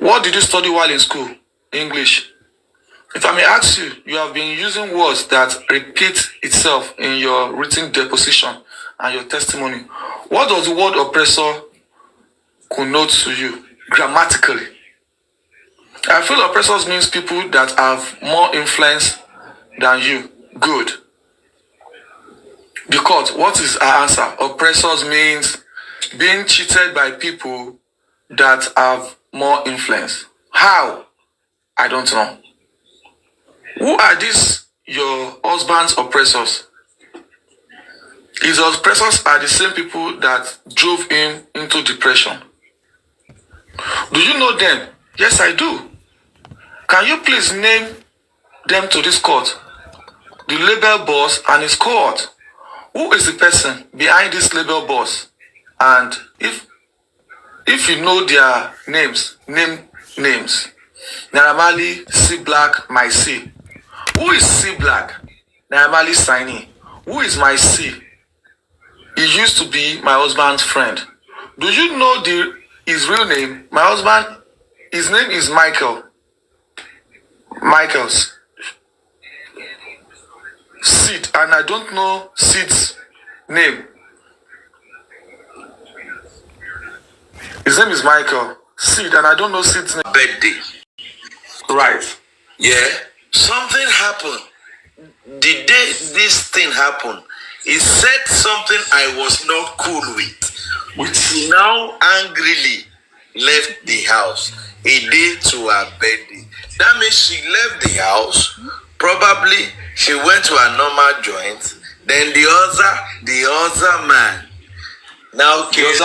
What did you study while in school? English. If I may ask you, you have been using words that repeat itself in your written deposition and your testimony. What does the word oppressor connote to you grammatically? I feel oppressors means people that have more influence than you. Good. Because what is our answer? Oppressors means being cheated by people that have more influence. How? I don't know. Who are these your husband's oppressors? His oppressors are the same people that drove him into depression. Do you know them? Yes, I do. Can you please name them to this court? The label boss and his cohort. Who is the person behind this label boss? And if you know their names, name names. Naramali, C Black, my C. Who is C Black? Naramali Saini. Who is my C? He used to be my husband's friend. Do you know his real name? My husband, his name is Michael. Michael's Sid, and I don't know Sid's name. His name is Michael. Sid, and I don't know Sid's name. Birthday. Right. Yeah. Something happened. The day this thing happened, he said something I was not cool with. He now angrily left the house a day to her birthday. That means she left the house. Probably she went to a normal joint. Then the other man now came to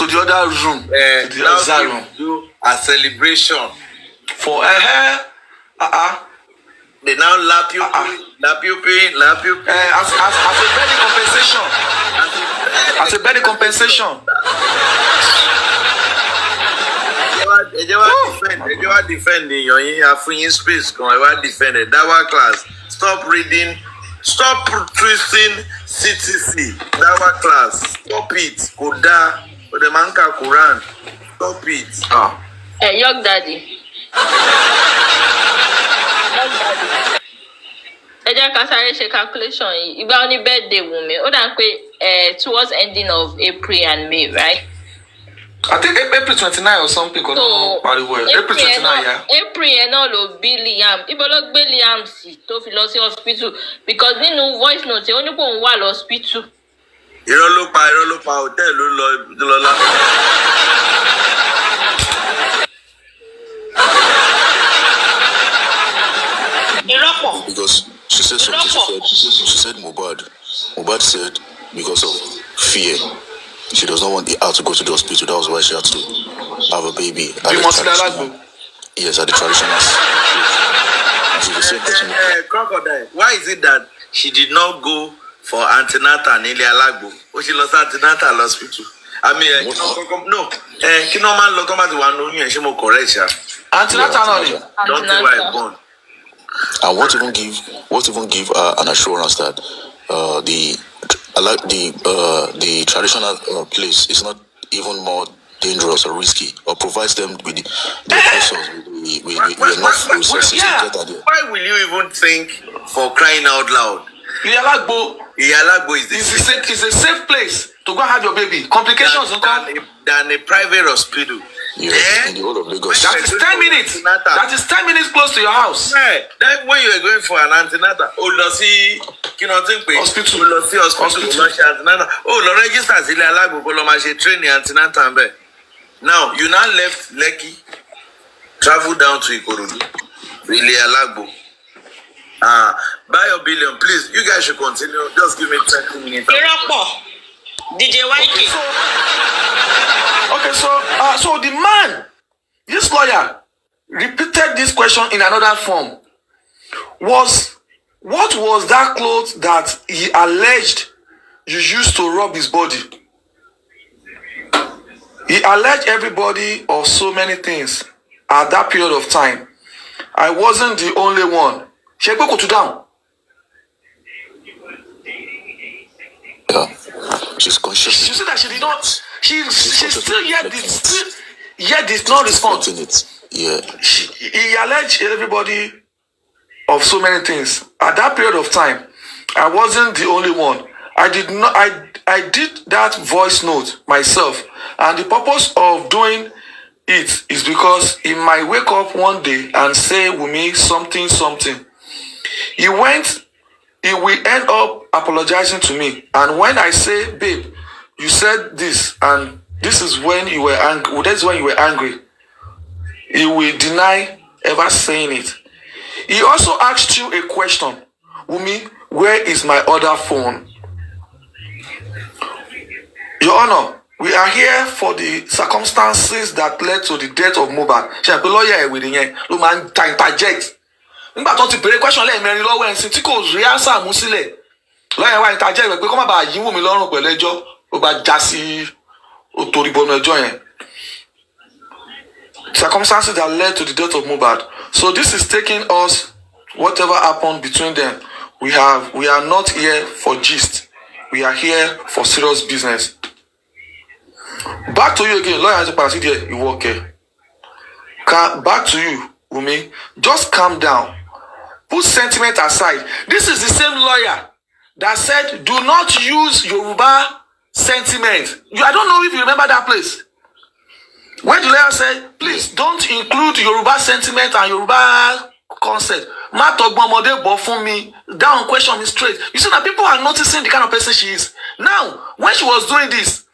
the other room. To the other room. Do a celebration for They now lap you, lap you. As a birthday compensation. As a birthday compensation. You are defending your free space. You are defending that class. Stop reading. Stop twisting CTC. That class. Stop it. Koda. The manka Quran. Stop it. Hey, young daddy. Ẹ jẹ́ ká sáré ṣe calculation yìí. Ìgbà wo ni birthday Wumi? Ó dà pé towards ending of April and May, right? I think April 29 or something. So, April 29, yeah. April yẹn náà ló bí Liam. Ibo ló gbé Liam sí tó fi lọ sí hospital because nínú voice note ó ní pé òun wà lọ hospital. Irọ́ ló pa hotel ló lọ lá. Because she said something. She said Mohbad said because of fear, she does not want her to go to the hospital. That was why she had to have a baby. Yes, at the traditional. She's the same person. Crocodile. Why is it that she did not go for antenatal in Alagbo? Or she lost antenatal hospital? I mean, no. Kinoman Lotomati Wanu, she more correct. Antenatal. Don't know why I'm born. And what even give an assurance that the traditional place is not even more dangerous or risky, or provides them with the resources, with enough resources to get at it. Why will you even think, for crying out loud? Iyalagbo is a safe place to go have your baby. Complications than a private hospital. Yes, in the whole of Lagos. That is 10 minutes. That is 10 minutes close to your house. Yeah, that when you are going for an antenatal, hospital, training antenatal. Now you now left Lekki, travel down to Ikorodu, really Alagbo. Buy your billion, please. You guys should continue. Just give me 20 minutes. DJ YK. Okay, so the man, this lawyer, repeated this question in another form. What was that cloth that he alleged you used to rub his body? He alleged everybody of so many things at that period of time. I wasn't the only one. She go to down. Yeah, she's conscious. She said that she did not. She still yet did not respond. Yeah. He alleged everybody of so many things. At that period of time, I wasn't the only one. I did that voice note myself, and the purpose of doing it is because he might wake up one day and say, Wumi, something. He will end up apologizing to me. And when I say, babe, you said this, and this is when you were angry, that's when you were angry, he will deny ever saying it. He also asked you a question, Wumi, where is my other phone? Your Honor, we are here for the circumstances that led to the death of Mohbad. Ṣé àpè lọ́ọ̀yà ìwé nìyẹn ló máa ń ta interject. Nígbà tó ti béèrè question lẹ́ẹ̀mẹrin lọ́wọ́ ẹ̀ ń sin tí kò rí answer mú sílẹ̀. Lọ́ọ̀yà wa interject rẹ̀ pé kó má bàa yí Wùmí lọ́rùn pẹ̀lú ẹjọ́ ó bá já sí òtòrìbọnú ẹjọ́ yẹn. Circumstances that led to the death of Mohbad. So this is taking us whatever happened between them. We are not here for gist. We are here for serious business. Back to you again, lawyer Antiparasidia, you work here. Back to you, Wumi. Just calm down. Put sentiment aside. This is the same lawyer that said, do not use Yoruba sentiment. I don't know if you remember that place. When the lawyer said, please don't include Yoruba sentiment and Yoruba concept. Ma togbomode bo fun mi. Down question me straight. You see that people are noticing the kind of person she is. Now, when she was doing this,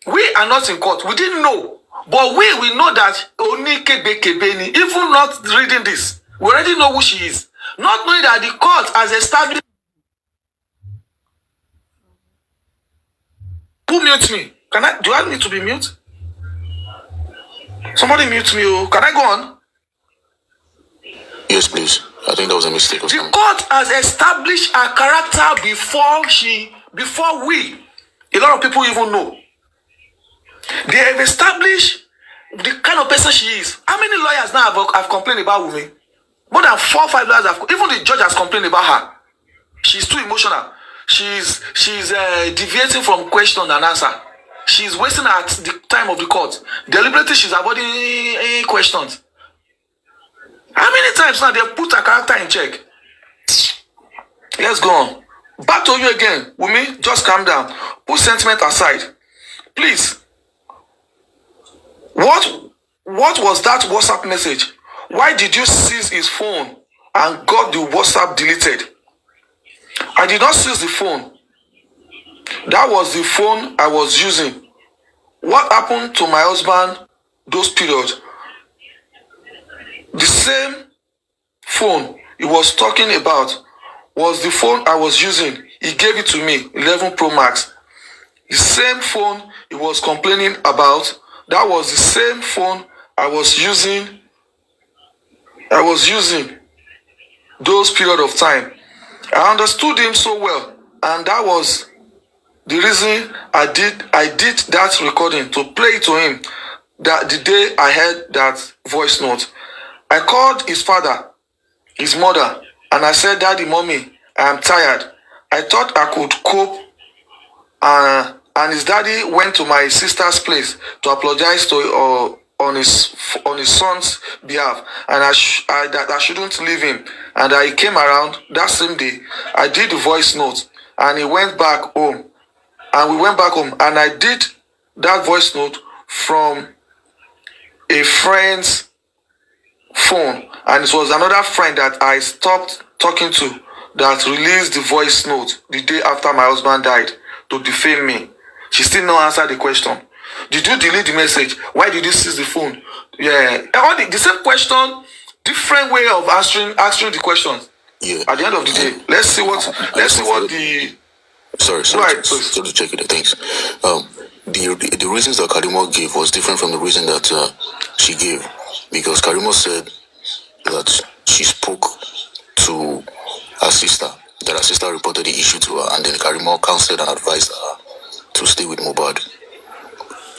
we are not in court. We didn't know. But we know that Oni Kebe Kebeni, even not reading this, we already know who she is. Not knowing that the court has established. Who mute me? Do I need to be mute? Somebody mute me. Oh. Can I go on? Yes, please. I think that was a mistake. The court has established her character before we, a lot of people even know. They have established the kind of person she is. How many lawyers now have complained about Wumi? More than 4 or 5 lawyers have. Even the judge has complained about her. She's too emotional. She's deviating from question and answer. She's wasting at the time of the court. Deliberately, she's avoiding questions. How many times now they put her character in check? Let's go on. Back to you again, Wumi. Just calm down. Put sentiment aside, please. What was that WhatsApp message? Why did you seize his phone and got the WhatsApp deleted? I did not seize the phone. That was the phone I was using. What happened to my husband those periods? The same phone he was talking about was the phone I was using. He gave it to me, 11 Pro Max. The same phone he was complaining about, that was the same phone I was using those period of time. I understood him so well, and that was the reason I did that recording, to play it to him that the day I heard that voice note. I called his father, his mother, and I said, Daddy, Mommy, I am tired. I thought I could cope, and his daddy went to my sister's place to apologize to on his son's behalf, and that I shouldn't leave him. And I came around that same day. I did the voice note, and he went back home, and we went back home, and I did that voice note from a friend's phone, and it was another friend that I stopped talking to that released the voice note the day after my husband died to defame me. She still not answered the question. Did you delete the message? Why did you seize the phone? Yeah, the same question, different way of answering the questions. Yeah. At the end of the day, let's see what the. Sorry, right, so to check it. Thanks. The reasons that Karimo gave was different from the reason that she gave, because Karimo said that she spoke to her sister, that her sister reported the issue to her, and then Karimo counseled and advised her to stay with Mohbad.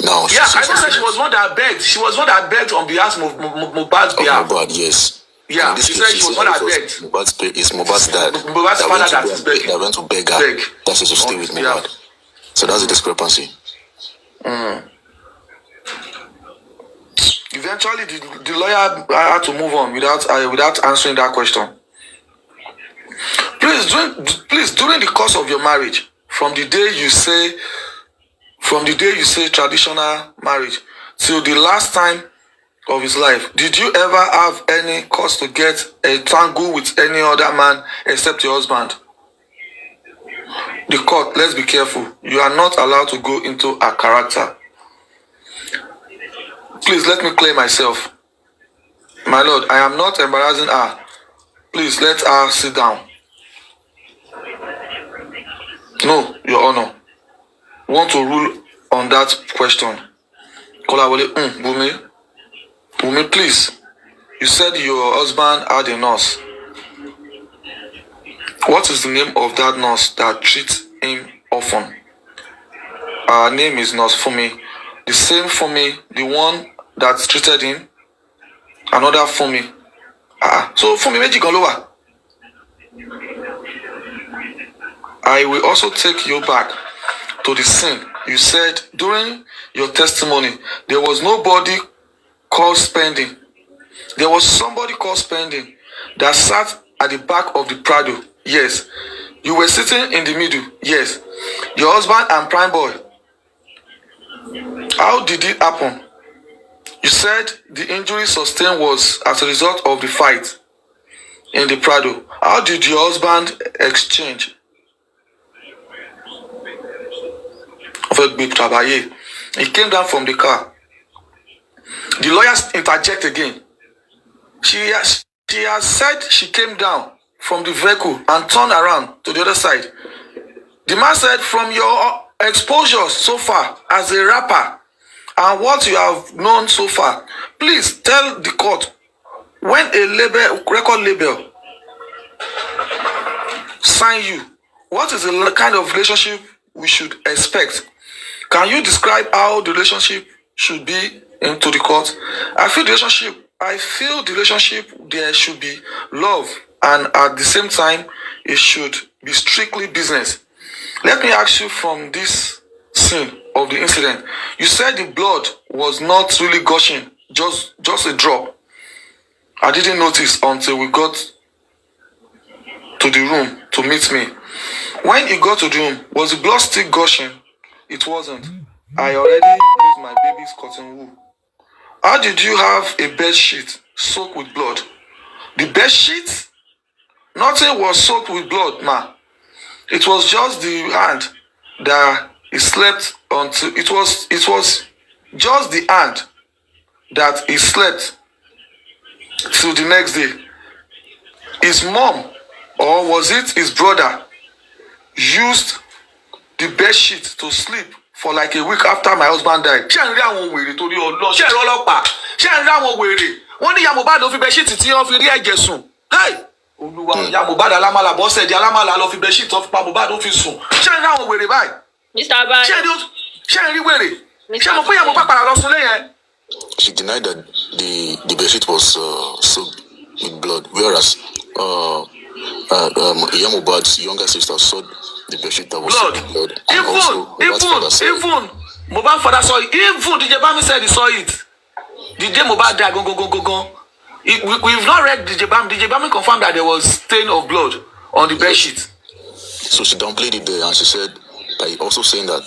Now, yeah, I know that she was one that begged. She was one that begged on behalf of Mohbad's behalf. Mohbad, yes. Yeah, she said she was one that begged. It's Mohbad's dad. Mohbad's father that is begging. That went to beg her. That is to stay with Mohbad. So that's the discrepancy. Eventually, the lawyer had to move on without answering that question. Please, during the course of your marriage, from the day you say traditional marriage till the last time of his life, did you ever have any cause to get a tangle with any other man except your husband? The court, let's be careful. You are not allowed to go into her character. Please let me clear myself. My lord, I am not embarrassing her. Please let her sit down. No, Your Honor. Want to rule on that question? Kolawole, Wumi, please. You said your husband had a nurse. What is the name of that nurse that treats him often? Her name is Nurse Fumi. The same Fumi, the one that treated him. Another Fumi. So Fumi meji kan ló wà. I will also take you back to the scene. You said during your testimony, there was nobody called Spending. There was somebody called Spending that sat at the back of the Prado. Yes. You were sitting in the middle. Yes. Your husband and prime boy. How did it happen? You said the injury sustained was as a result of the fight in the Prado. How did your husband exchange? He came down from the car. The lawyers interject again. She has said she came down from the vehicle and turned around to the other side. The man said, from your exposure so far as a rapper and what you have known so far, please tell the court when a record label sign you, what is the kind of relationship we should expect? Can you describe how the relationship should be into the court? I feel the relationship there should be love, and at the same time it should be strictly business. Let me ask you, from this scene of the incident, you said the blood was not really gushing, just a drop. I didn't notice until we got to the room to meet me. When you got to the room, was the blood still gushing? It wasn't. I already used my baby's cotton wool. How did you have a bed sheet soaked with blood? The bed sheet? Nothing was soaked with blood, ma. It was just the hand that he slept until. It was just the hand that he slept till the next day. His mom, or was it his brother, used the bed sheet to sleep for like a week after my husband died. Ṣé ń rí àwọn wèrè torí Ọlọ́run? Ṣé ń rí ọlọ́pàá? Ṣé ń rí àwọn wèrè? Wọ́n ní ìyá Mohbad ló fi bed sheet tí wọ́n fi rí ẹ̀jẹ̀ sùn. Olúwa, ìyá Mohbad alámàlà bọ́sẹ̀ di alámàlà lọ fi bed sheet tó fi pa Mohbad ó fi sùn. Ṣé ń rí àwọn wèrè báyìí? Mr. Bayo. Ṣé ń rí wèrè? Ṣé mo pé ìyá Mohbad padà lọ sùn lẹ́yìn? She denied that the bed sheet was soaked with blood, whereas Iya Mohbad's younger sister saw the bed sheet that was soaked with blood. Even Mohbad's father saw it. Even DJ Bami said he saw it. The day Mohbad died, go. We've not read DJ Bami. DJ Bami confirmed that there was stain of blood on the bed sheet. So she downplayed it there, and she said, by also saying that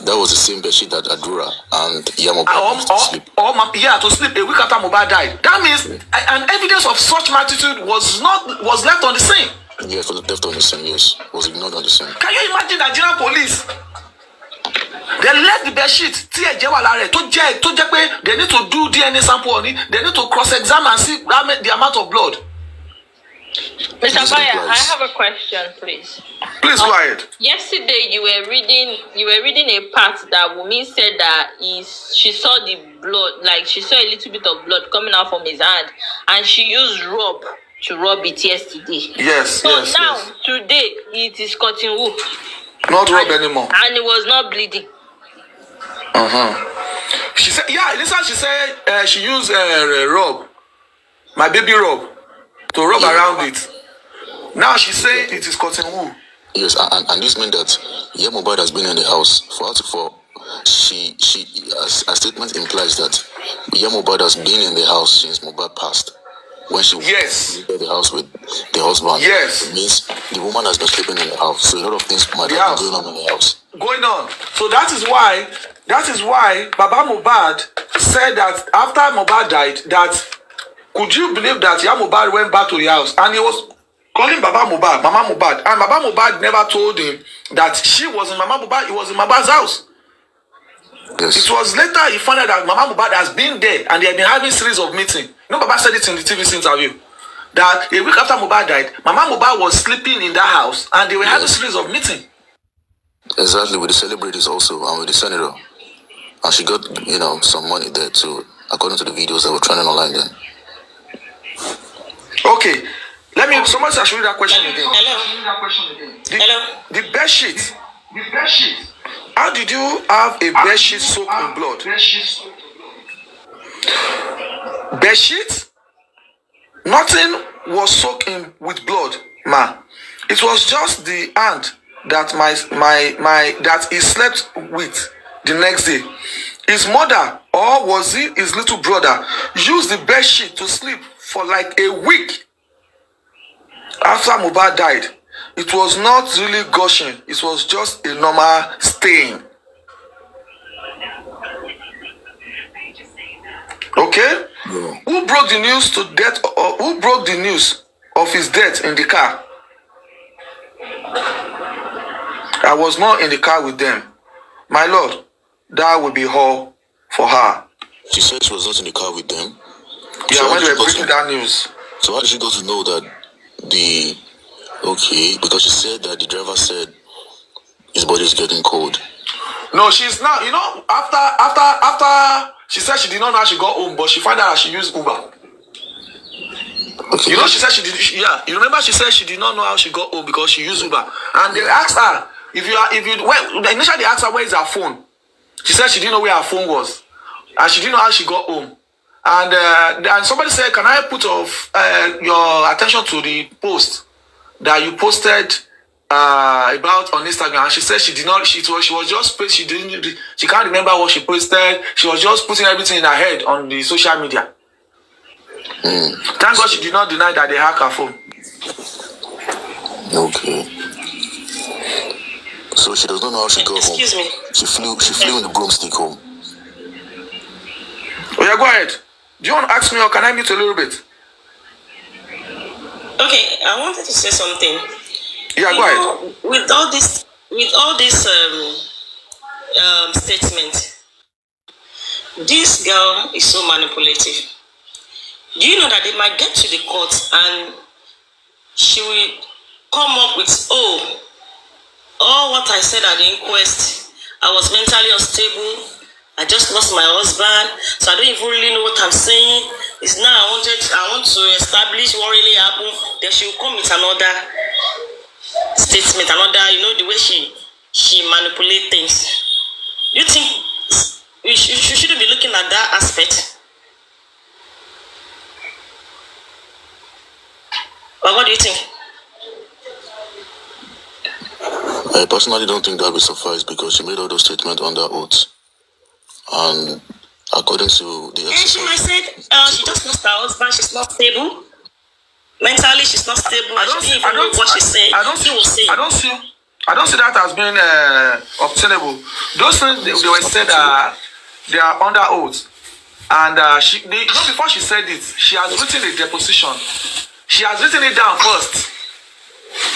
that was the same bed sheet that Adura and Iya Mohbad used to sleep. To sleep a week after Mohbad died. That means an evidence of such magnitude was left on the scene. Yes, was left on the scene. Yes, was ignored on the scene. Can you imagine Nigerian police? They left the bed sheet. To they need to do DNA sample on it. They need to cross-examine and see the amount of blood. Mr. Bayo, I have a question, please. Please go ahead. Yesterday, you were reading a part that Wumi said that she saw the blood, like she saw a little bit of blood coming out from his hand, and she used rub to rub it yesterday. Yes. Today it is cotton wool. Not rub anymore. And it was not bleeding. She said, she said she used rub, my baby rub, to rub around it. Now she's saying it is cotton wool. Yes, and this meant that Iya Mohbad has been in the house for a statement implies that Mohbad has been in the house since Mohbad passed. When she entered the house with the husband, it means the woman has been sleeping in the house. So a lot of things might have been going on in the house. So that is why Baba Mohbad said that after Mohbad died, that could you believe that Mohbad went back to the house and he was calling Baba Mohbad, Mama Mohbad, and Baba Mohbad never told him that she was in Mama Mohbad, he was in Mohbad's house. Yes. It was later he found out that Mama Mohbad has been there and they have been having series of meetings. Baba said it in the TVC interview that a week after Mohbad died, Mama Mohbad was sleeping in that house and they were having series of meetings. Exactly, with the celebrities also and with the senator. And she got, some money there too, according to the videos that were trending online then. Okay. Somebody should read that question again. Hello. The bed sheet. How did you have a bed sheet soaked in blood? Bed sheet? Nothing was soaked in with blood, ma. It was just the hand that that he slept with the next day. His mother, or was it his little brother, used the bed sheet to sleep for like a week after Mohbad died. It was not really gushing. It was just a normal stain. Okay? Yeah. Who broke the news to death? Who broke the news of his death in the car? I was not in the car with them. My lord, that would be all for her. She said she was not in the car with them. Yeah, so when they were breaking that news. So how did she go to know that because she said that the driver said his body is getting cold. No, she's now, after she said she did not know how she got home, but she found out that she used Uber. Okay. She said she did, you remember she said she did not know how she got home because she used Uber. And they asked her, initially they asked her where is her phone. She said she didn't know where her phone was. And she didn't know how she got home. And somebody said, can I put your attention to the post that you posted about on Instagram? And she said she did not. She can't remember what she posted. She was just putting everything in her head on the social media. Thank God she did not deny that they hacked her phone. Okay. So she does not know how she got home. Excuse me. She flew in the broomstick home. Oh yeah, go ahead. Do you want to ask me or can I mute a little bit? Okay, I wanted to say something. Yeah, go ahead. With all this statement, this girl is so manipulative. Do you know that they might get to the court and she will come up with, all what I said at the inquest, I was mentally unstable, I just lost my husband, so I don't even really know what I'm saying. It's now I want to establish what really happened. Then she will come with another statement, the way she manipulates things. Do you think we shouldn't be looking at that aspect? But what do you think? I personally don't think that will suffice because she made all those statements under oath. And according to the she might say she just lost her husband, she's not stable. Mentally, she's not stable. I don't see that as being obtainable. Those things they were said they are under oath. And before she said it, she has written a deposition. She has written it down first.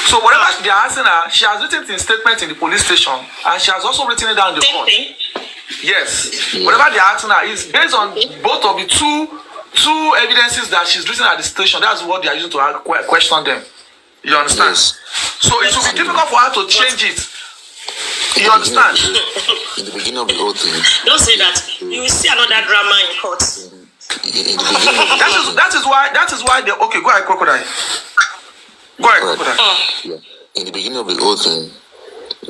So whatever they are asking her, she has written it in statement in the police station, and she has also written it down in the court. Yes. Whatever they are asking her is based on both of the two evidences that she's written at the station. That's what they are using to question them. You understand? Yes. So it will be difficult for her to change it. You understand? In the beginning of the whole thing. Don't say that. You will see another drama in court. That is why they okay. Go ahead, crocodile. Go ahead, crocodile. Yeah. In the beginning of the whole thing,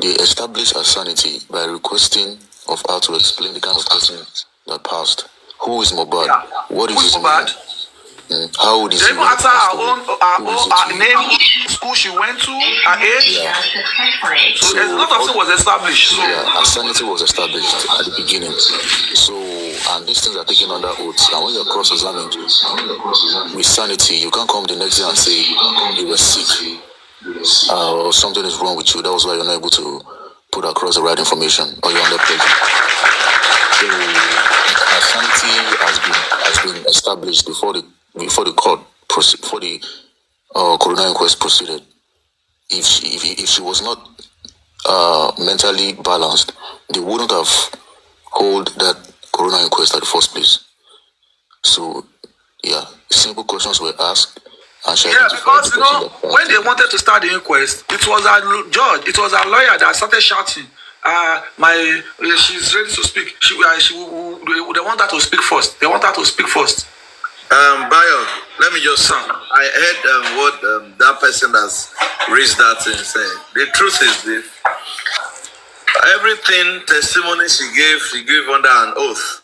they established her sanity by requesting of her to explain the kind of person that passed. Who is Mohbad? Yeah. What is Who is Mohbad? How would they even ask her her name, school she went to, her age. Yeah. So a lot of things was established. So Yeah, her sanity was established at the beginning. So, and these things are taken under oath. And when you're cross-examined with sanity, you can't come the next day and say you were sick or something is wrong with you. That was why you're not able to put across the right information or you're under pressure. So, her sanity has been established before the court before the coroner inquest proceeded. If she was not mentally balanced, they wouldn't have held that coroner inquest at the first place. So, yeah, simple questions were asked. And she because when they wanted to start the inquest, it was our judge, it was our lawyer that started shouting. She's ready to speak. They want her to speak first. Bayo, let me just say, I heard what that person that's raised that thing saying. The truth is this. Everything testimony she gave under an oath.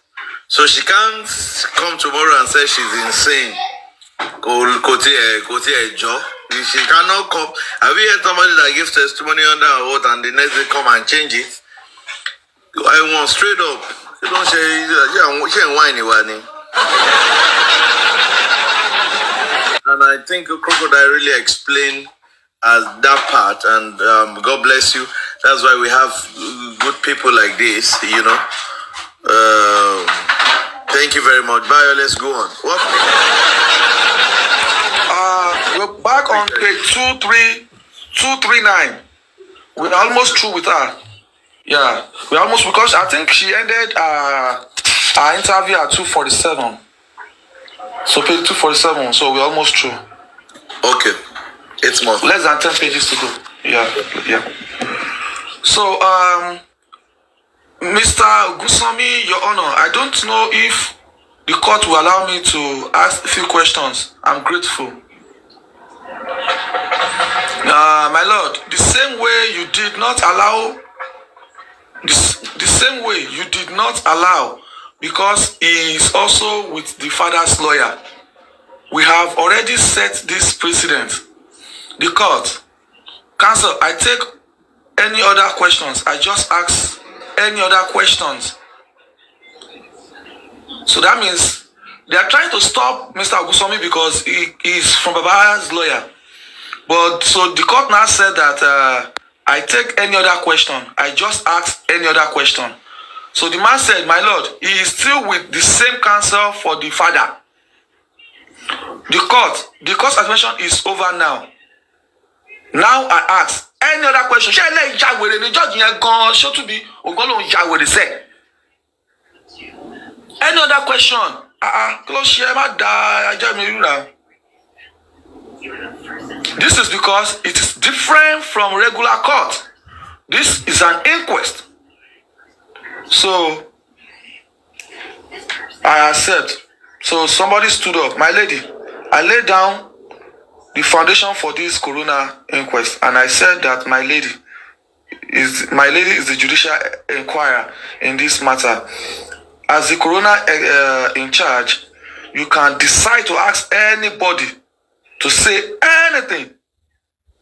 So she can't come tomorrow and say she's insane. She cannot come. Have you heard somebody that gives testimony under an oath and the next day come and change it? I want straight up. You don't say, she ain't whining. And I think Crocodile really explained that part, and God bless you. That's why we have good people like this, you know. Thank you very much. Bye, let's go on. We're back on page 239. We're almost through with her. Yeah, we're almost, because I think she ended our interview at 247. So page 247, so we're almost through. Okay. It's more. Less than 10 pages to go. Yeah. So, Mr. Gusami, Your Honor, I don't know if the court will allow me to ask a few questions. I'm grateful. My Lord, the same way you did not allow, because he is also with the father's lawyer. We have already set this precedent. The court, counsel, I take any other questions. I just ask any other questions. So that means they are trying to stop Mr. Gusami because he is from Baba's lawyer. But so the court now said that I take any other question. I just ask any other question. So the man said, my Lord, he is still with the same counsel for the father. The court's admission is over now. Now I ask any other question. Any other question? This is because it is different from regular court. This is an inquest. So I accept. So somebody stood up. My lady, I laid down the foundation for this coroner inquest, and I said that my lady is the judicial inquirer in this matter. As the coroner in charge, you can decide to ask anybody to say anything.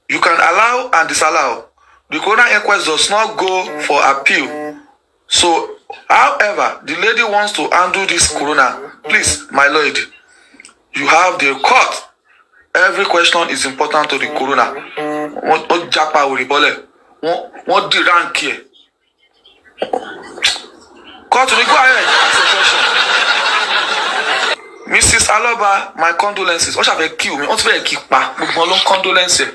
You can allow and disallow. The coroner inquest does not go for appeal. So, however, the lady wants to undo this coroner. Please, my lord, you have the court. Every question is important to the coroner. What japa will rebel? What the rank here? Court, we go ahead. Ask a question. Mrs. Aloba, my condolences. What shall I kill me? What's very kick back? Condolences.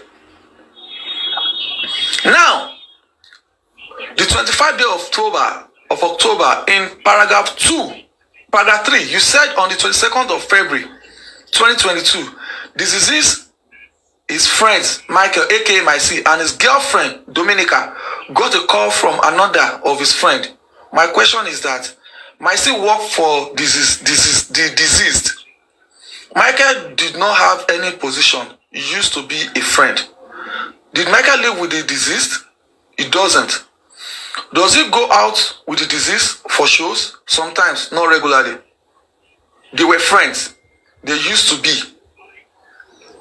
Now, the 25th day of October, in paragraph 3, you said on the 22nd of February 2022, the deceased, his friends, Michael, aka Myc, and his girlfriend, Dominica, got a call from another of his friend. My question is that Myc worked for the deceased. Michael did not have any position. He used to be a friend. Did Michael live with the deceased? He doesn't. Does he go out with the deceased for shows? Sometimes, not regularly. They were friends. They used to be.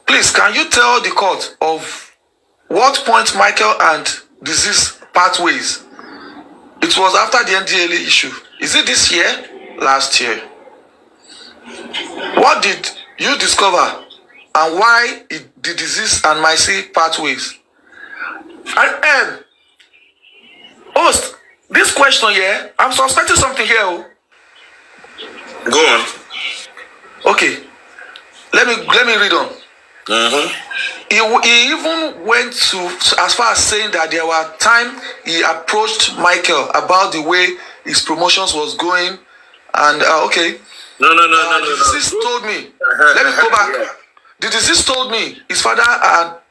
Please, can you tell the court of what point Michael and deceased part ways? It was after the NDLA issue. Is it this year? Last year. What did you discover and why the deceased and Mycee part ways? And host, this question here, I'm suspecting something here. Go on. Okay, let me read on. He even went to as far as saying that there were times he approached Michael about the way his promotions was going, and okay. No. The deceased told me. Let me go back. Yeah. The deceased told me his father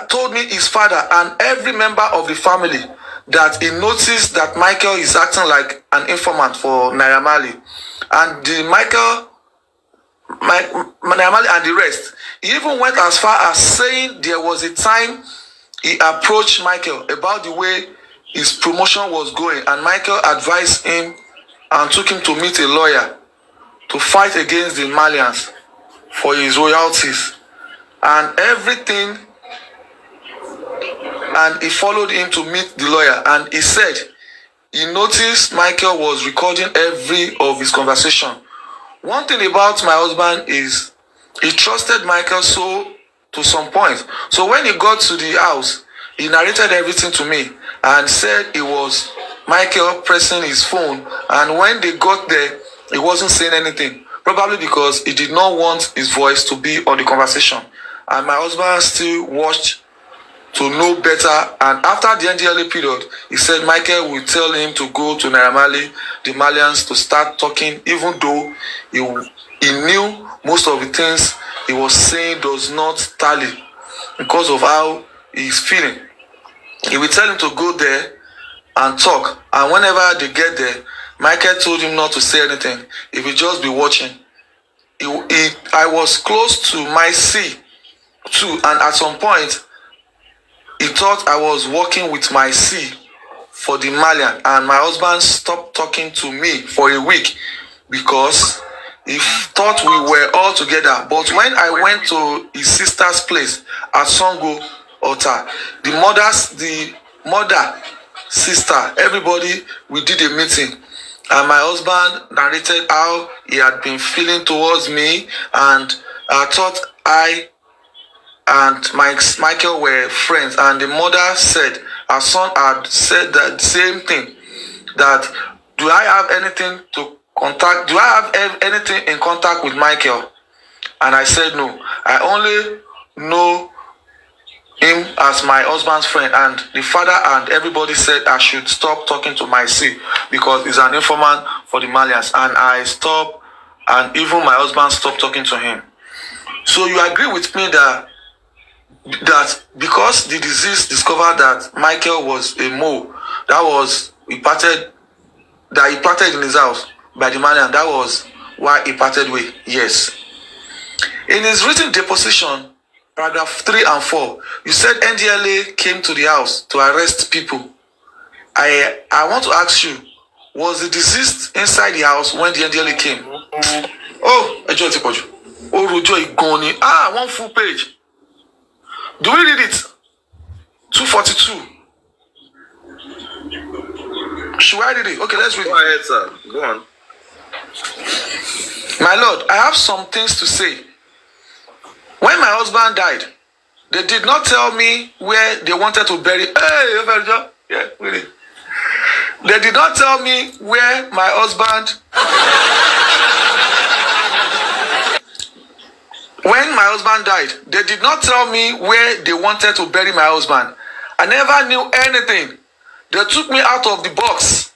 told me his father and every member of the family that he noticed that Michael is acting like an informant for Naira Marley, and Naira Marley and the rest. He even went as far as saying there was a time he approached Michael about the way his promotion was going, and Michael advised him and took him to meet a lawyer to fight against the Malians for his royalties and everything. And he followed him to meet the lawyer, and he said he noticed Michael was recording every of his conversation. One thing about my husband is he trusted Michael to some point. So when he got to the house, he narrated everything to me and said it was Michael pressing his phone, and when they got there, he wasn't saying anything, probably because he did not want his voice to be on the conversation. And my husband still watched to know better, and after the NDLA period, he said Michael will tell him to go to Naira Marley, the Malians, to start talking, even though he knew most of the things he was saying does not tally because of how he's feeling. He will tell him to go there and talk, and whenever they get there, Michael told him not to say anything. He will just be watching. I was close to Mycee too, and at some point, he thought I was working with Mycee for the Malian, and my husband stopped talking to me for a week because he thought we were all together. But when I went to his sister's place at Songo Ota, the mother, sister, everybody, we did a meeting, and my husband narrated how he had been feeling towards me, and I thought I and Michael were friends, and the mother said her son had said that same thing, that do I have anything in contact with Michael? And I said no, I only know him as my husband's friend. And the father and everybody said I should stop talking to Mycee because he's an informant for the Malians, and I stopped, and even my husband stopped talking to him. So you agree with me that because the deceased discovered that Michael was a Mo, he parted in his house by the Malian, that was why he parted way? Yes. In his written deposition, paragraph 3 and 4, you said NDLA came to the house to arrest people. I want to ask you, was the deceased inside the house when the NDLA came? Oh, one full page. Do we read it? 242. Should I read it? Okay, let's read it. Go ahead, sir. Go on. My lord, I have some things to say. When my husband died, they did not tell me where they wanted to bury. Hey, yeah, really. They did not tell me where my husband. When my husband died, they did not tell me where they wanted to bury my husband. I never knew anything. They took me out of the box.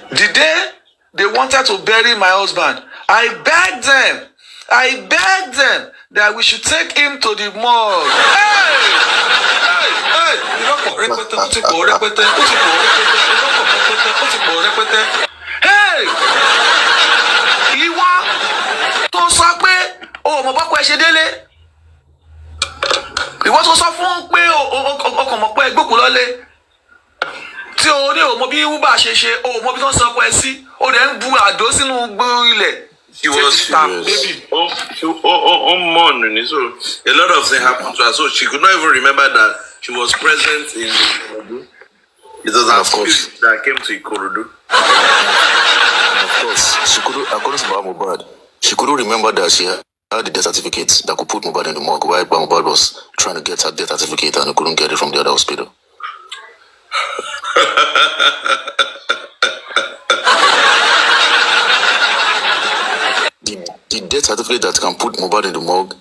The day they wanted to bury my husband, I begged them that we should take him to the morgue. Hey! Ìwọ tó sọ pé o mọ̀ bọ́kọ ẹ ṣe délé. Ìwọ tó sọ fún pé ọkàn mọ̀ pé gbókùn lọ́lé. Tí o ní o mọ̀ bí Uber ṣe o mọ̀ bí tó ń sọ pé sí, o dẹ̀ ń bu àdó sínú gbó ilẹ̀. She was baby. Mourning. So a lot of things happened to her. So she could not even remember that she was present in Ikorodu. It was her spirit that came to Ikorodu. Of course, she couldn't, according to Mohbad, she couldn't remember that she had the death certificate that could put Mohbad in the morgue while Mohbad was trying to get her death certificate and couldn't get it from the other hospital. the death certificate that can put Mohbad in the morgue,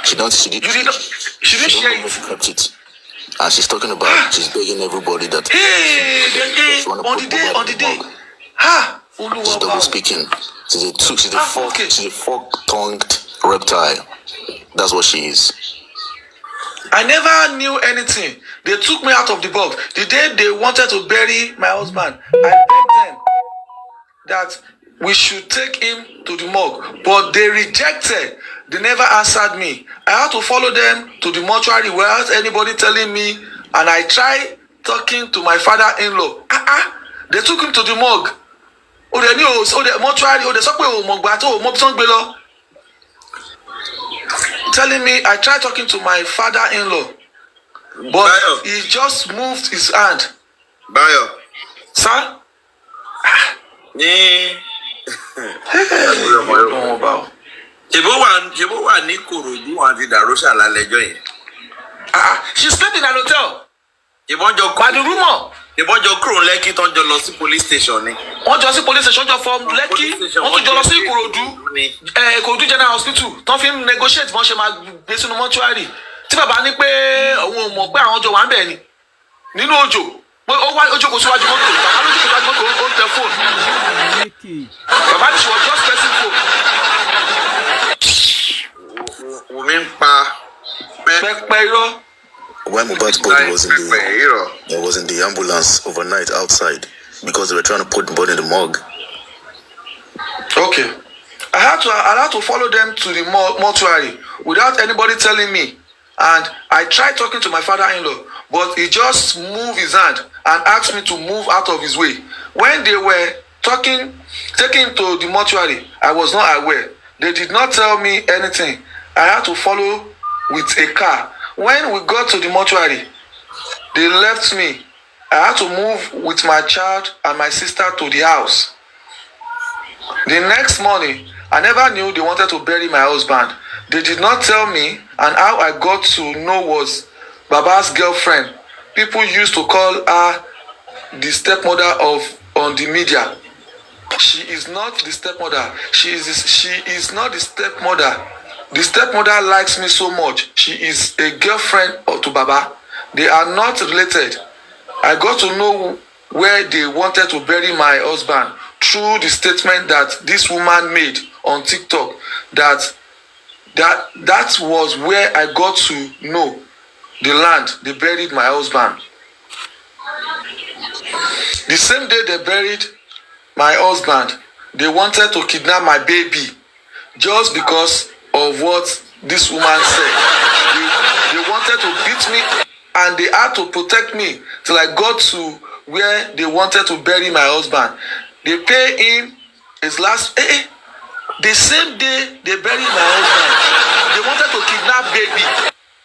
she didn't share it. She kept it. And she's talking about, she's begging everybody that on the day. She's double speaking. She's a fork-tongued reptile. That's what she is. I never knew anything. They took me out of the box. The day they wanted to bury my husband, I begged them that we should take him to the morgue, but they rejected. They never answered me. I had to follow them to the mortuary without anybody telling me, and I tried talking to my father-in-law. They took him to the morgue. The mortuary. Telling me, I tried talking to my father-in-law, but Bayo, he just moved his hand. Bayo. Sir? She slept in an hotel. By the rumor. Police station. Police station from Lekki. Ikorodu General Hospital. Don't feel negotiate much based on the mortuary. Tí bàbá ní pé àwọn ò mọ̀ pé àwọn jọ wà ńbẹ̀ ni. Nínú òjò. Ó wá òjò kò síwájú mọ́tò. Bàbá lójú kò síwájú mọ́tò ó tẹ fóònù. Bàbá ní she was just pressing phone. Wùmí ń pa. Pẹ́pẹ́ irọ́. When Mohbad's body was in the ambulance overnight outside because they were trying to put the body in the morgue. Okay. I had to follow them to the mortuary without anybody telling me. And I tried talking to my father-in-law, but he just moved his hand and asked me to move out of his way. When they were taking him to the mortuary, I was not aware. They did not tell me anything. I had to follow with a car. When we got to the mortuary, they left me. I had to move with my child and my sister to the house. The next morning, I never knew they wanted to bury my husband. They did not tell me, and how I got to know was Baba's girlfriend. People used to call her the stepmother on the media. She is not the stepmother. She is not the stepmother. The stepmother likes me so much. She is a girlfriend to Baba. They are not related. I got to know where they wanted to bury my husband through the statement that this woman made on TikTok. That was where I got to know the land they buried my husband. The same day they buried my husband, they wanted to kidnap my baby just because of what this woman said. They wanted to beat me and they had to protect me till I got to where they wanted to bury my husband. They pay him his last. The same day they buried my husband, they wanted to kidnap baby.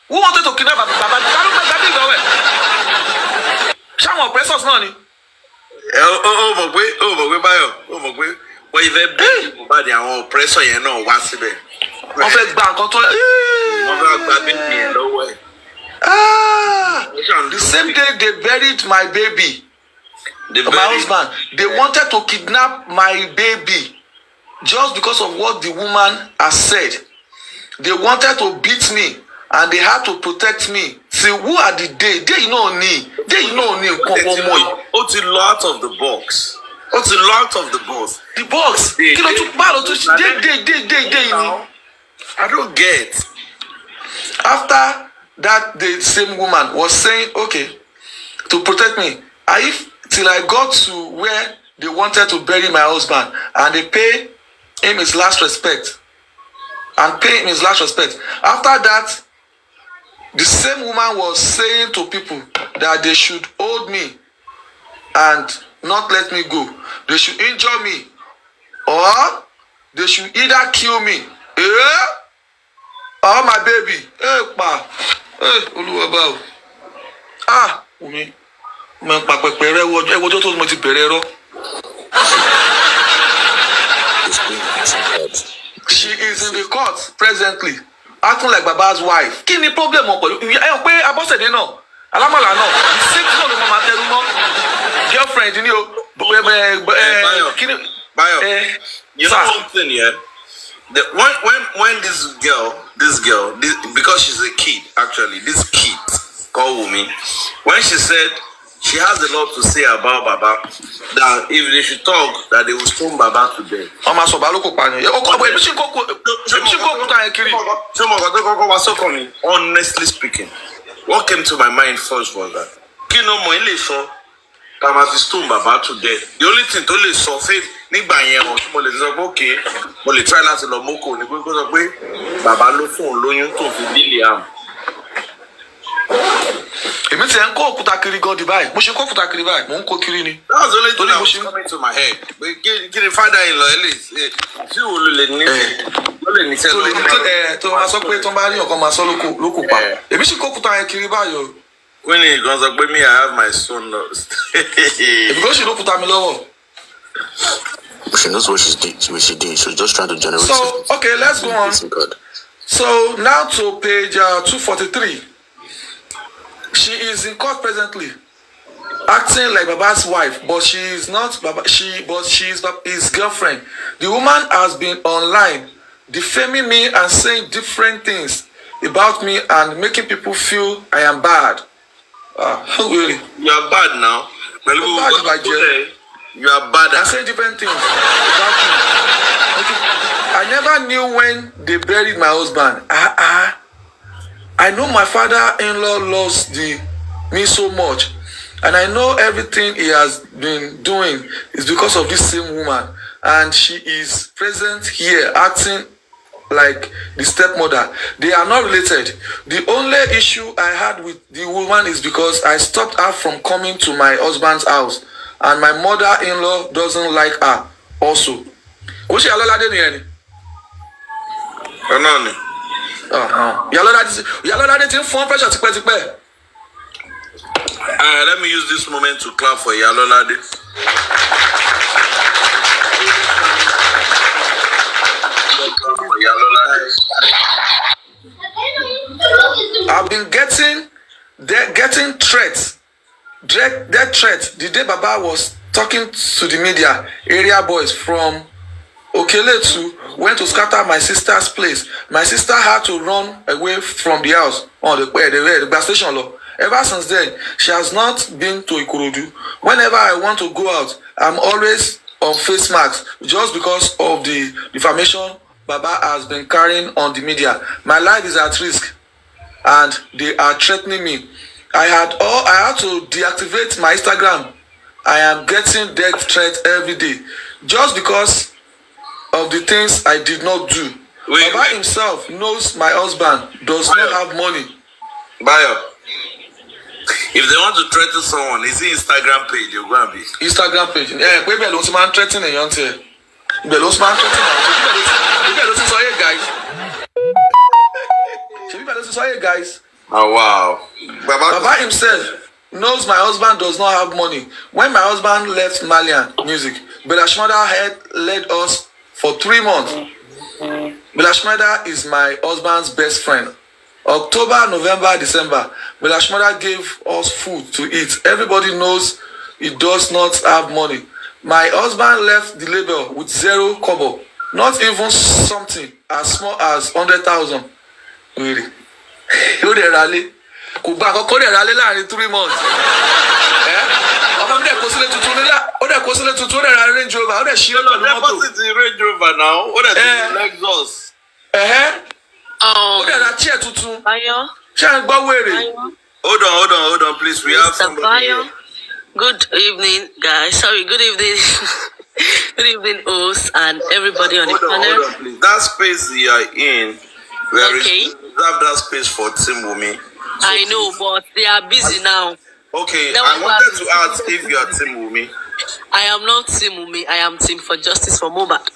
Who wanted to kidnap Baba? Some oppressors, money. But if they beg about their oppressor, you know what's it. On fait bank on the same day they buried my baby, my husband, they wanted to kidnap my baby just because of what the woman has said. They wanted to beat me and they had to protect me. See, who are the day? They know me. What's a lot of the box? What's a lot of the box? The box. I don't get. After that, the same woman was saying, okay, to protect me. Till I got to where they wanted to bury my husband and they pay him his last respect. After that, the same woman was saying to people that they should hold me and not let me go. They should injure me or they should either kill me, or my baby. Oluwaba. Wumi. She is in the court presently, acting like Baba's wife. Kí ni problem pẹ̀lú? Ẹ pé Abọ́sẹ̀dé náà, Alámọ̀lá náà, the same thing ló máa tẹnu mọ́. Girlfriend ni o. Bayo, you know one thing, yeah? When this girl, because she's a kid, actually, this kid called Wumi, when she said she has a lot to say about Baba, that if they should talk, that they will stone Baba to death. Honestly speaking, what came to my mind first was that stone Baba to death. The only thing to lè sọ fẹ́ nígbà yẹn o mo lè sọ pé okay mo lè try láti lọ moko ni pé kó sọ pé bàbá ló fún òun lóyún tó fi bílì am. Èmi ti ń kó òkúta kiri gan Dubai. Mo ṣe kó òkúta kiri báyìí. Mo ń kó kiri ni. That was the only thing that was coming to my head. Kí ni father-in-law ẹ lè ṣe tí o lè ní ó lè ní ṣe lọ́wọ́. Tó máa sọ pé tó bá rí ọ̀kan máa sọ lóko pa. Èmi sì kó òkúta yẹn kiri báyìí o. When he goes up with me, I have my son lost. Because she don't put me lower. She knows what she did. She was just trying to generate. So, okay, let's go on. So, now to page 243. She is in court presently, acting like Baba's wife, but she is not Baba. She is his girlfriend. The woman has been online, defaming me and saying different things about me and making people feel I am bad. Really? You are bad now. You are bad. I say different things about me. Okay. I never knew when they buried my husband. I know my father-in-law loves me so much, and I know everything he has been doing is because of this same woman, and she is present here acting like the stepmother. They are not related. The only issue I had with the woman is because I stopped her from coming to my husband's house, and my mother-in-law doesn't like her also. Let me use this moment to clap for Yalolade. I've been getting threats, death threats. The day Baba was talking to the media, area boys from Okeletu went to scatter my sister's place. My sister had to run away from the house on the gas station law. Ever since then, she has not been to Ikorodu. Whenever I want to go out, I'm always on face masks just because of the defamation Baba has been carrying on the media. My life is at risk, and they are threatening me. I had to deactivate my Instagram. I am getting death threats every day just because of the things I did not do. Baba himself knows my husband does not have money. Bayo, if they want to threaten someone, is it Instagram page? You're going to be Instagram page. Yeah, maybe I don't man threatening a young thing. But those man threatening guys. Oh wow. Baba himself knows my husband does not have money. When my husband left Malian music, Belashmada had led us for 3 months. Belashmada is my husband's best friend. October, November, December, Belashmada gave us food to eat. Everybody knows he does not have money. My husband left the label with 0 kobo, not even something as small as 100,000. Really? Who they rally? Kuba ko dey rally láàrin 3 months. Ọmọ mi dey kosile tuntun ni la. O dey kosile tuntun o dey ra Range Rover. O dey ṣí lọ́nà mọ́tò. Deposit Range Rover now. O dey Lexus. O dey ra chair tuntun. Bayo. Ṣé ń gbọ́ wèrè? Hold on, please. We have somebody. Bayo. Good evening, guys. Sorry, good evening. Good evening, hosts and everybody on the panel. Hold on, please. That space you are in, we are Okay. reserve that space for Team Wumi. I know, but they are busy now. Okay, That I was wanted to ask if you are Team Wumi. I am not Team Wumi. I am Team for Justice for Mohbad.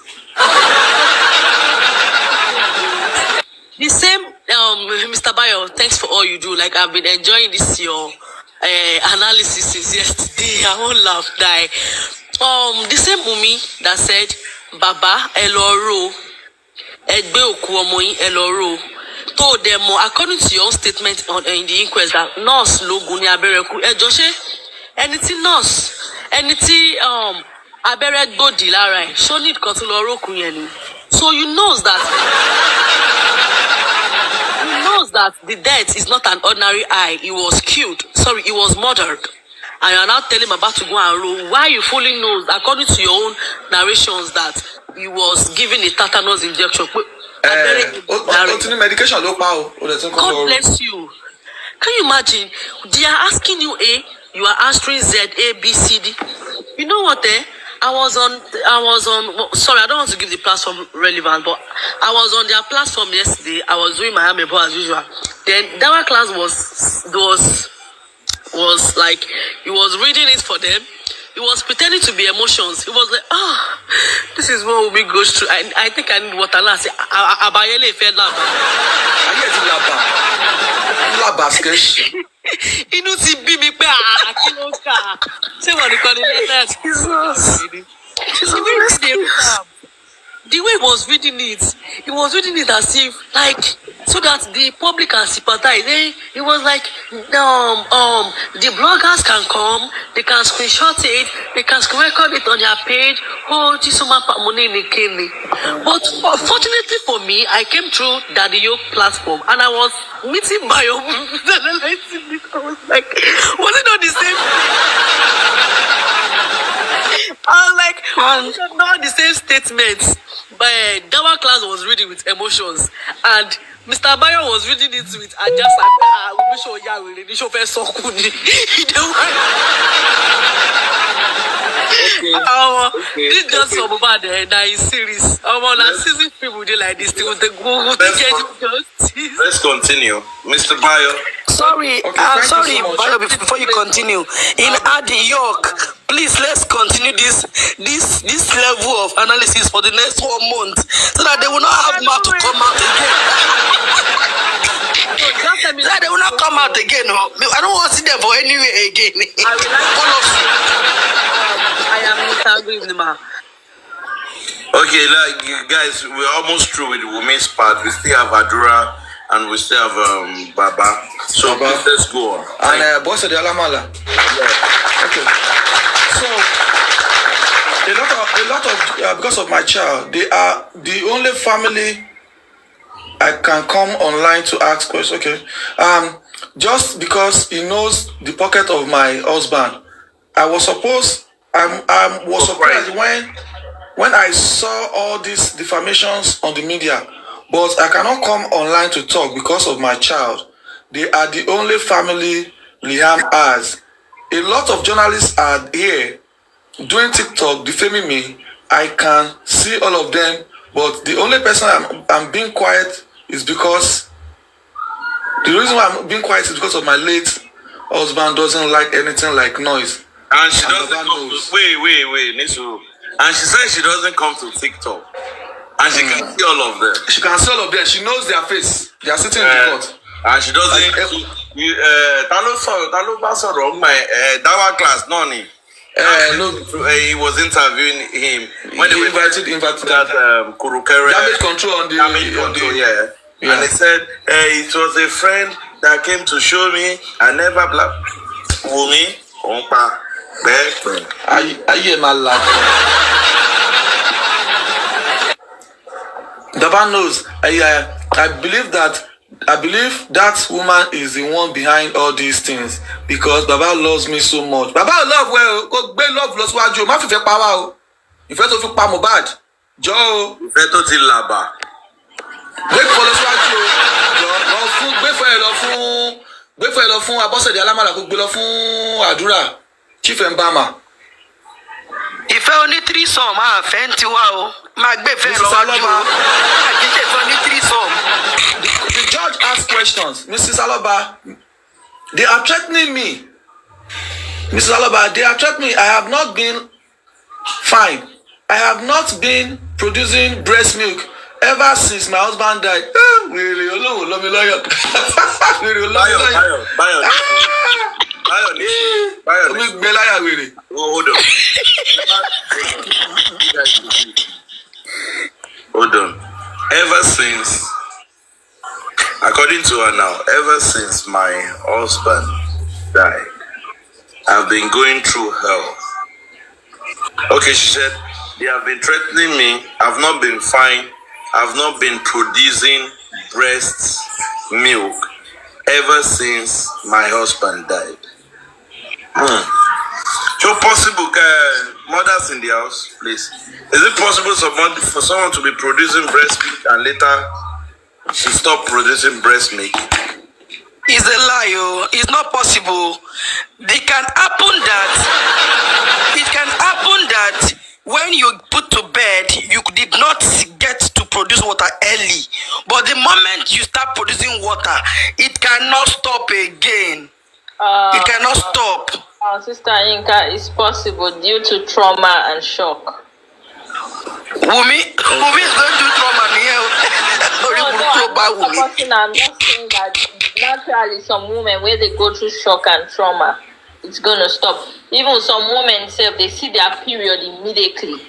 Bayo, thanks for all you do. Like, I've been enjoying this your analysis since yesterday. I won't laugh, die. The same Wumi that said, Baba Eloro Egbe Oku Omoyin Eloro told them, according to your own statement in the inquest, that nurse logo ni abereku ejose anything nurse anything abere body lara so need kan to lo roku yen ni. So you knows that the death is not an ordinary eye. He was killed. Sorry, he was murdered. And you are now telling him about to go and roll. Why you fully knows, according to your own narrations, that he was given a tetanus injection? Medication. God bless you. Can you imagine? They are asking you A, you are answering Z, A, B, C, D. You know what? I was on. Sorry, I don't want to give the platform relevant, but I was on their platform yesterday. I was doing my Amebo as usual. Then that class was like, he was reading it for them. He was pretending to be emotions. He was like, this is what we go through. I think I need water. I say, Abayele fed laba. Laba sketch. You know, see, baby, say what you call it. Jesus. The way he was reading it, he was reading it as if, like, so that the public can sympathize. It was like, the bloggers can come, they can screenshot it, they can record it on their page. Oh, but fortunately for me, I came through Daddy Yoke platform and I was meeting Bayo. I was like, was it not the same? I was like, not the same statements. But Dawa class was reading with emotions, and Mr. Bayo was reading it with I just like we show ya really the show first so cool. This just so bad now is serious. Now season people they like this to go to get justice. Let's continue, Mr. Bayo. Sorry, sorry, so Bayo, before you continue, in Adi York, please let's continue this level of analysis for the next 1 month, so that they will not have more to come out again. So that they will not come out again. I don't want to see them for anywhere again. I am not angry with the man. Okay, like you guys, we're almost through with the women's part. We still have Adura and we still have Baba. So please, let's go on. And boss of the Alamala. Yeah. Okay. So a lot of because of my child, they are the only family I can come online to ask questions. Okay. Just because he knows the pocket of my husband, I was surprised when I saw all these defamations on the media, but I cannot come online to talk because of my child. They are the only family Liam has. A lot of journalists are here doing TikTok, defaming me. I can see all of them, but the only person I'm being quiet is because the reason why I'm being quiet is because of my late husband doesn't like anything like noise. And she doesn't come to, wait, Nisu. And she says she doesn't come to TikTok. And she can see all of them. She can see all of them. She knows their face. They are sitting in the court. And she doesn't. Dawa class, Noni. No, he was interviewing him when they invited that Kurukere damage control on the yeah. And he said it was a friend that came to show me. I never black Wumi Ompa. I hear my lad. Daba knows. I believe that woman is the one behind all these things because Baba loves me so much. Baba love well, go be love lost waju. Ma fi fe pa wa o. Ìfẹ́ tó fi pa Mohbad. Jọ o. Ìfẹ́ tó ti laba. Gbé fo lọ síwájú o. Jọ lọ fún gbé fo lọ fún Abọ́sẹ̀dé Alámàlà kó gbé lọ fún Àdúrà. Chief Mbama. Ìfẹ́ oní 3 sum máa fẹ́ ń tiwa o. Máa gbé fẹ́ lọ wájú o. Àjíṣe fẹ́ oní 3 sum. The judge asked questions. Mrs. Aloba, they are threatening me. Mrs. Aloba, they are threatening me. I have not been fine. I have not been producing breast milk. ever since my husband died, Hold on. Ever since, according to her now, ever since my husband died, I've been going through hell. Okay, she said, they have been threatening me. I've not been fine. I've not been producing breast milk ever since my husband died. So possible, mothers in the house, please. Is it possible for someone to be producing breast milk and later she stop producing breast milk? It's a lie, oh. It's not possible. It can happen that when you put to bed, you did not get to produce water early. But the moment you start producing water, it cannot stop again. It cannot stop. Sister Inka, it's possible due to trauma and shock. Wumi is going through trauma here. I'm just saying that naturally some women, where they go through shock and trauma, it's gonna stop. Even some women self, they see their period immediately.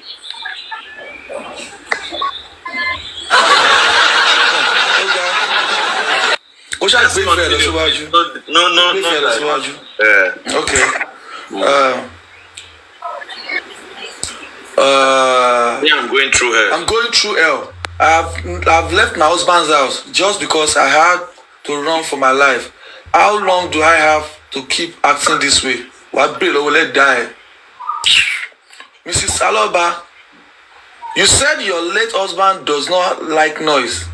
Okay. I'm going through hell. I'm going through hell. I've left my husband's house just because I had to run for my life. How long do I have to keep acting this way? What bill will let die? Mrs. Saloba, you said your late husband does not like noise,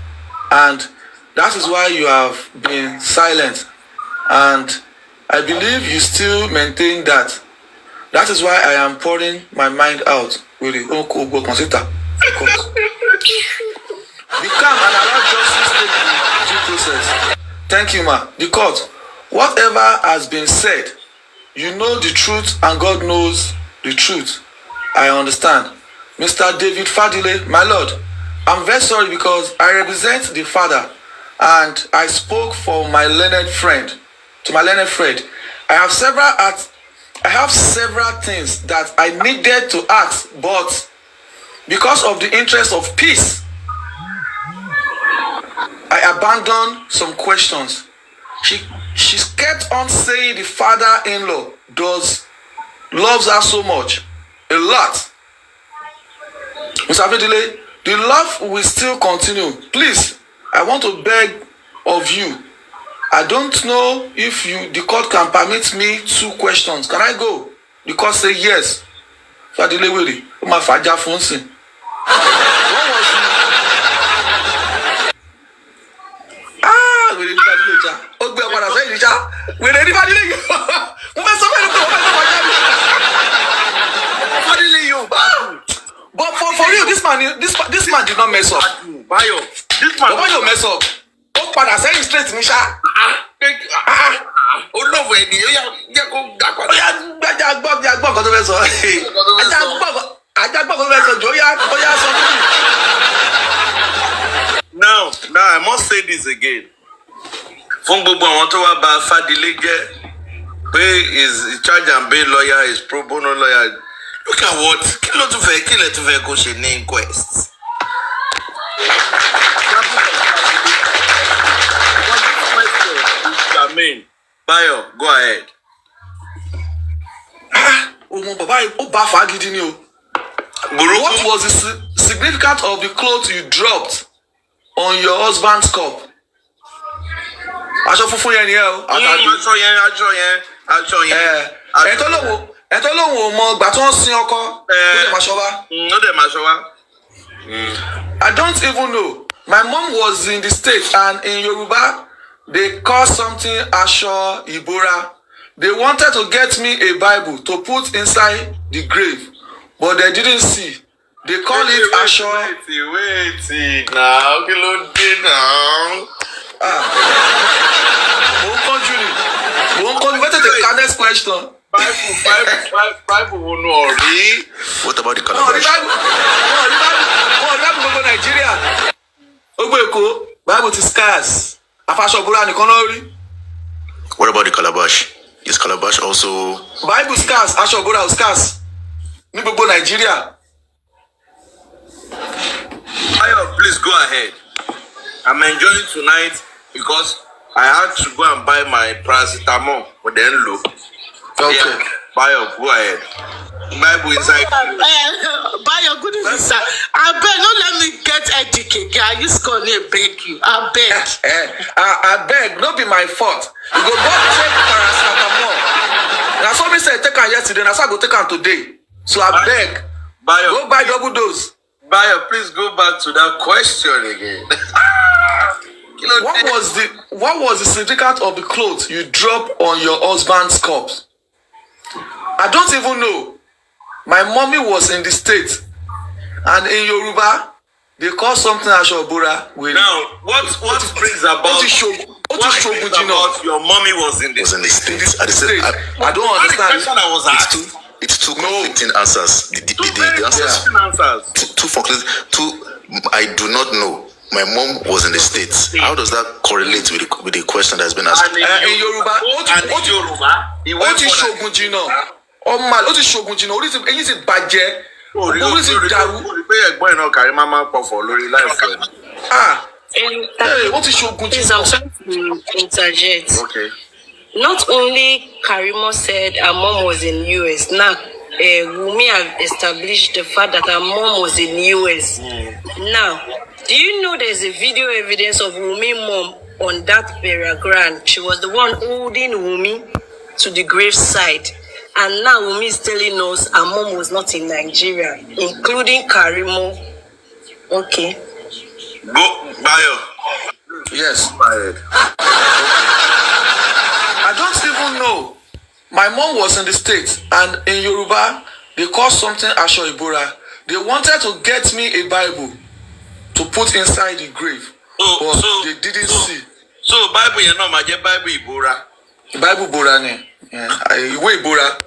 and that is why you have been silent. And I believe you still maintain that. That is why I am pouring my mind out. Really, be calm and allow justice take the due process. Thank you, ma. The court, whatever has been said, you know the truth and God knows the truth. I understand. Mr. David Fadile, my lord, I'm very sorry because I represent the father and I spoke for my learned friend. To my learned friend, I have several things that I needed to ask, but because of the interest of peace, I abandoned some questions. She kept on saying the father-in-law loves her so much, a lot. Mr. Fadile, the love will still continue. Please, I want to beg of you. I don't know if the court can permit me 2 questions. Can I go? The court say yes. Fadile Wiri, my father Fonsi. What was it? Wiri Fadile ja. Ogbe padà sẹ́yìn ja. Wiri Fadile yo. Mo fẹ́ sọ fẹ́ ló Fadile yo. But for real, this man did not mess up. Bayo, this man mess up. Padà sẹ́yìn straight ní ṣá. Olówó ẹni ó yá jẹ́ kó gbà padà. Ó yá gbọ́ nǹkan tó fẹ́ sọ. Ajá gbọ́ nǹkan tó fẹ́ sọ jù ó yá sọ fún mi. Now I must say this again. Fún gbogbo àwọn tó wá bá Fadile jẹ́ pé is charge and bail lawyer, is pro bono lawyer. Look at what kí lè tún fẹ́ kó ṣe ní inquest. Bayo, go ahead. What was the significance of the clothes you dropped on your husband's cup? Aṣọ funfun yẹn ni ẹ o. Aṣọ yẹn. Ẹ̀tọ́ lòun ò mọ ìgbà tí wọ́n sin ọkọ. Ó dẹ̀ máa ṣọ́ wá. I don't even know. My mom was in the States and in Yoruba, they call something Asho Ibora. They wanted to get me a Bible to put inside the grave, but they didn't see. They call it Asho. Wait now. Kí ló dé now? Wait till the next question. Bible will not read. What about the calabash? Bible Nigeria. scars. Afashobura nìkan ló rí. What about the calabash? Is calabash also... Bible scars, Ashobura scars. Ní gbogbo Nigeria. Ayo, please go ahead. I'm enjoying tonight because I had to go and buy my paracetamol for the look. Okay. Yeah. Bayo, go ahead. Bible inside. Bayo, good evening, sir. I beg, don't let me get educated. I just gonna beg you. I beg. I beg, no be my fault. You go take paracetamol. Now somebody said take am yesterday, now I go take am today. So I beg, Bayo, go buy double dose. Bayo, please go back to that question again. What was the significance of the clothes you dropped on your husband's corpse? I don't even know. My mommy was in the States, and in Yoruba, they call something Ashobura. Now, what brings about your mommy was in the States? I don't understand. The question I was asked. It's two conflicting answers. The answers. I do not know. My mom was in the States. How does that correlate with the question that's been asked? In Yoruba, Please, I'm trying to interject. Okay. Not only Karimo said her mom was in US. Now, Wumi have established the fact that her mom was in US. Now, do you know there's a video evidence of Wumi mom on that burial ground? She was the one holding Wumi to the graveside. And now Wumi is telling us her mom was not in Nigeria, including Karimo. Okay. Go, Bayo. yes. I don't even know. My mom was in the States, and in Yoruba, they call something Asho Ibora. They wanted to get me a Bible to put inside the grave, but they didn't see. So Bible, you know, my Bible Ibora. Bible Bora ne. Iwe Ibora.